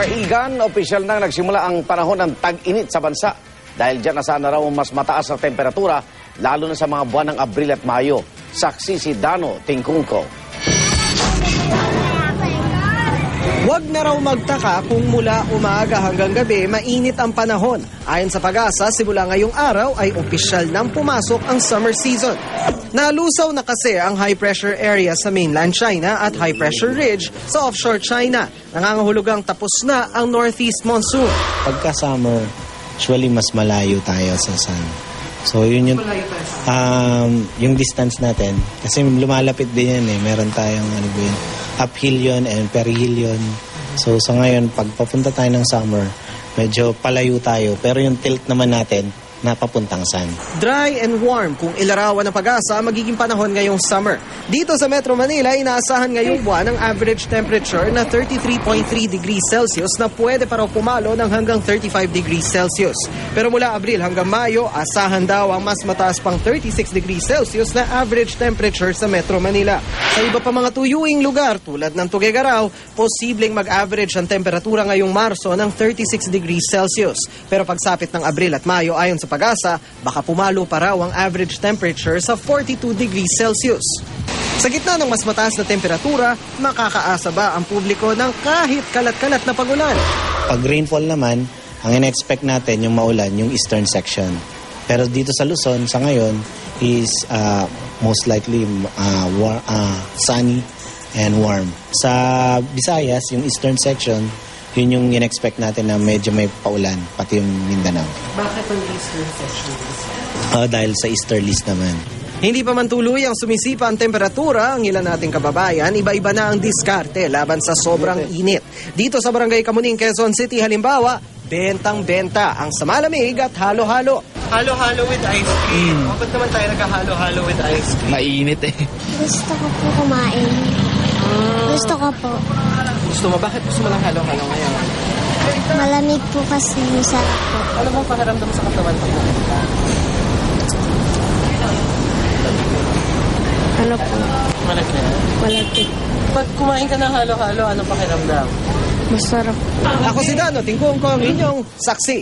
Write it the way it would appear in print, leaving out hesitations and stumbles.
Kaigan, opisyal na nagsimula ang panahon ng tag-init sa bansa. Dahil dyan asahan na raw mas mataas na temperatura, lalo na sa mga buwan ng Abril at Mayo. Saksi si Dano Tingkungko. Huwag na raw magtaka kung mula umaga hanggang gabi mainit ang panahon. Ayon sa Pag-asa, simula ngayong araw ay opisyal nang pumasok ang summer season. Nalusaw na kasi ang high-pressure area sa mainland China at high-pressure ridge sa offshore China. Nangangahulugang tapos na ang northeast monsoon. Pagka-summer, usually mas malayo tayo sa sun. So yun yung distance natin. Kasi lumalapit din yan eh. Meron tayong uphill yun and perihill yun. So sa ngayon, pag papunta tayo ng summer, medyo palayo tayo. Pero yung tilt naman natin, napapuntang sun. Dry and warm kung ilarawan ng Pag-asa magiging panahon ngayong summer. Dito sa Metro Manila, inaasahan ngayong buwan ang average temperature na 33.3 degrees Celsius na pwede pa raw pumalo ng hanggang 35 degrees Celsius. Pero mula Abril hanggang Mayo, asahan daw ang mas mataas pang 36 degrees Celsius na average temperature sa Metro Manila. Sa iba pa mga tuyuing lugar tulad ng Tuguegarao, posibleng mag-average ang temperatura ngayong Marso ng 36 degrees Celsius. Pero pagsapit ng Abril at Mayo, ayon sa Pag-asa, baka pumalo pa raw ang average temperature sa 42 degrees Celsius. Sa gitna ng mas mataas na temperatura, makakaasa ba ang publiko ng kahit kalat-kalat na pagulan? Pag rainfall naman, ang in-expect natin yung maulan, yung eastern section. Pero dito sa Luzon, sa ngayon, is most likely sunny and warm. Sa Visayas, yung eastern section, yun yung in-expect natin na medyo may paulan, pati yung Mindanao. Bakit ang eastern section? Dahil sa easterlies naman. Hindi pa man tuloy ang sumisipa ang temperatura, ang ilan nating kababayan, iba-iba na ang diskarte laban sa sobrang init. Dito sa Barangay Kamuning, Quezon City, halimbawa, bentang-benta ang sa malamig at halo-halo. Halo-halo with ice cream. Ba't naman tayo nagka-halo-halo with ice cream? Mainit eh. Gusto ko po kumain. Gusto ko po. Gusto mo? Bakit gusto mo ng halo-halo ngayon? Malamig po kasi masarap po. Ano bang pakiramdam sa katawan mo? Ano po? Malagyan. Malapit. Pag kumain ka ng halo-halo, anong pakiramdam? Masarap. Ako si Dano Tingkungko, ang inyong saksi.